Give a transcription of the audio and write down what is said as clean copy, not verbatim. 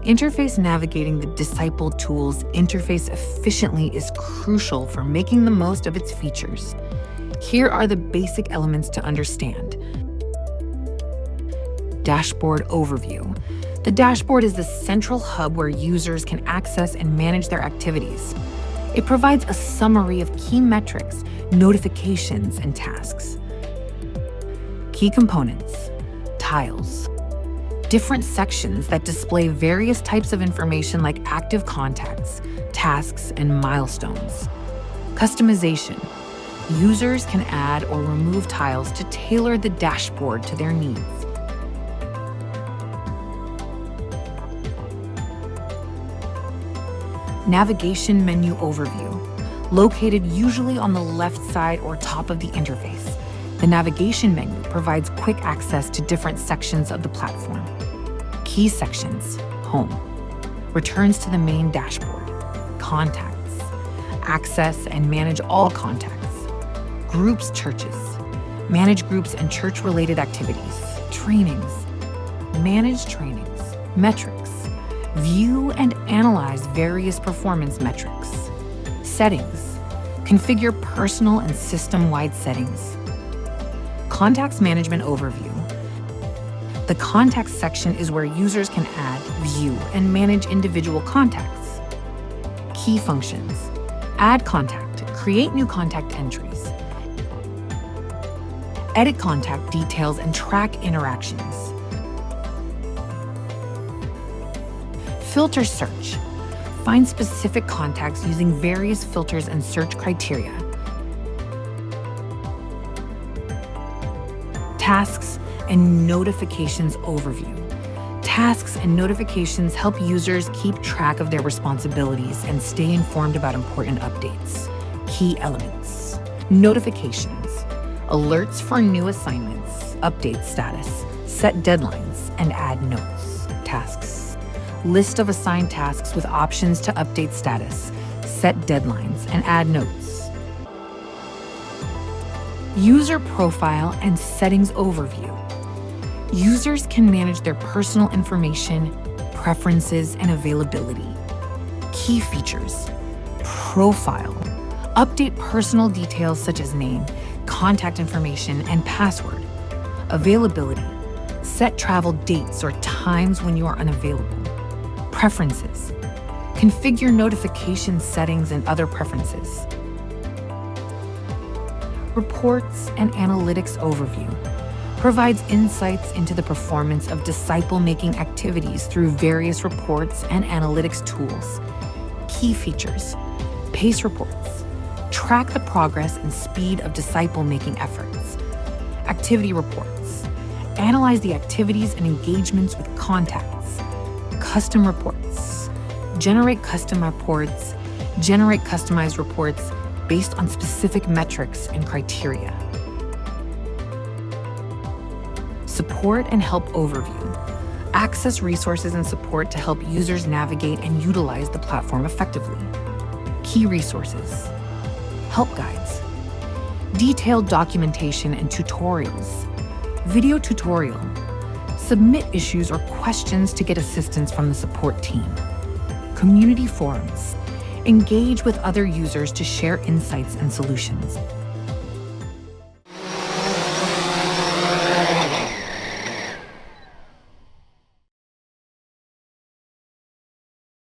Interface navigating the Disciple.Tools interface efficiently is crucial for making the most of its features. Here are the basic elements to understand. Dashboard overview. The dashboard is the central hub where users can access and manage their activities. It provides a summary of key metrics, notifications, and tasks. Key components. Tiles. Different sections that display various types of information like active contacts, tasks, and milestones. Customization. Users can add or remove tiles to tailor the dashboard to their needs. Navigation menu overview. Located usually on the left side or top of the interface, the navigation menu provides quick access to different sections of the platform. Key sections. Home. Returns to the main dashboard. Contacts. Access and manage all contacts. Groups, churches. Manage groups and church-related activities. Trainings. Manage trainings. Metrics. View and analyze various performance metrics. Settings. Configure personal and system-wide settings. Contacts management overview. The contacts section is where users can add, view, and manage individual contacts. Key functions. Add contact, create new contact entries. Edit contact details and track interactions. Filter search. Find specific contacts using various filters and search criteria. Tasks and notifications overview. Tasks and notifications help users keep track of their responsibilities and stay informed about important updates. Key elements. Notifications. Alerts for new assignments, update status, set deadlines, and add notes. Tasks. List of assigned tasks with options to update status, set deadlines, and add notes. User profile and settings overview. Users can manage their personal information, preferences, and availability. Key features. Profile. Update personal details such as name, contact information, and password. Availability. Set travel dates or times when you are unavailable. Preferences. Configure notification settings and other preferences. Reports and analytics overview. Provides insights into the performance of disciple-making activities through various reports and analytics tools. Key features. Pace reports. Track the progress and speed of disciple-making efforts. Activity reports. Analyze the activities and engagements with contacts. Custom reports. Generate custom reports. Generate customized reports based on specific metrics and criteria. Support and help overview. Access resources and support to help users navigate and utilize the platform effectively. Key resources. Help guides. Detailed documentation and tutorials. Video tutorial. Submit issues or questions to get assistance from the support team. Community forums. Engage with other users to share insights and solutions.